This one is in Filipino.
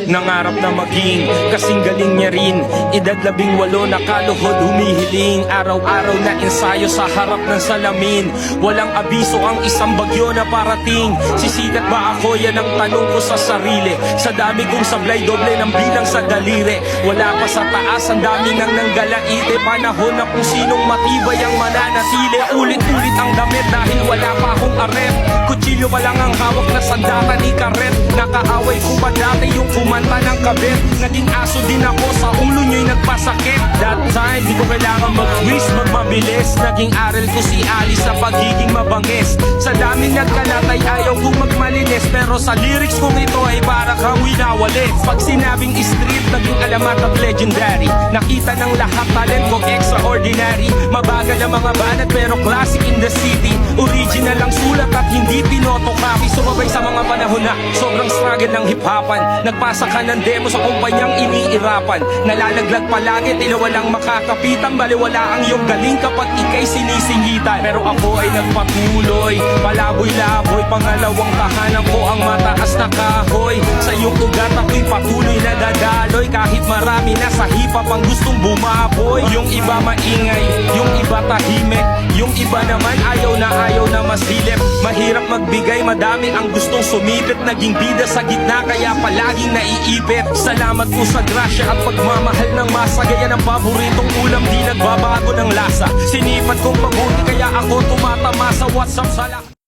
Nangarap na maging kasing galing niya rin. Edad 18 nakaluhod humihiling. Araw-araw na ensayo sa harap ng salamin. Walang abiso ang isang bagyo na parating. Sisikat ba ako? Yan ang tanong ko sa sarili. Sa dami kong sablay, doble ng bilang sa daliri. Wala pa sa taas, ang dami nang nanggalaite. Panahon na kung sinong matibay ang mananatili. Ulit-ulit ang damit dahil wala pa akong aret. Kutsilyo pa lang ang hawak na sandata ni karet. Nakaaway ko ba dati yung kumanta ng kabit? Naging aso din ako, sa ulo nyo'y nagpasakit. That time, di ko kailangan mag-wish, magmabilis. Naging aral ko si Ali sa pagiging mabangis. Sa daming nagkalatay, ayaw kong magmalinis. Pero sa lyrics kong ito ay para kang winawalit. Pag sinabing street, naging alamat at legendary. Nakita ng lahat, talent ko extraordinary. Mabagal ang mga banat pero classic in the city. Original ang sulat at hindi pinotocopy. Sumabay sa mga panahon na sobrang struggle ng hip-hopan. Nagpasa ka ng demo sa kumpanyang iniirapan. Nalalaglag palagi, tila walang makakapitan. Baliwala ang iyong galing kapag ikay sinisingitan. Pero ako ay nagpatuloy, palaboy-laboy. Pangalawang tahanan ko ang mataas na kahoy. Sa iyong ugat ako'y patuloy na dadaloy. Kahit marami na sa hip-hop ang gustong bumaboy. Yung iba maingay, yung iba tahimik. Yung iba naman ayaw na masilip. Mahirap magbigay, madami ang gustong sumipit. Naging bida sa gitna kaya palaging naiipit. Salamat po sa grasya at pagmamahal ng masa. Gaya ng paboritong ulam, di nagbabago ng lasa. Sinipat kong mabuti kaya ako tumatama sa WhatsApp sa lahat.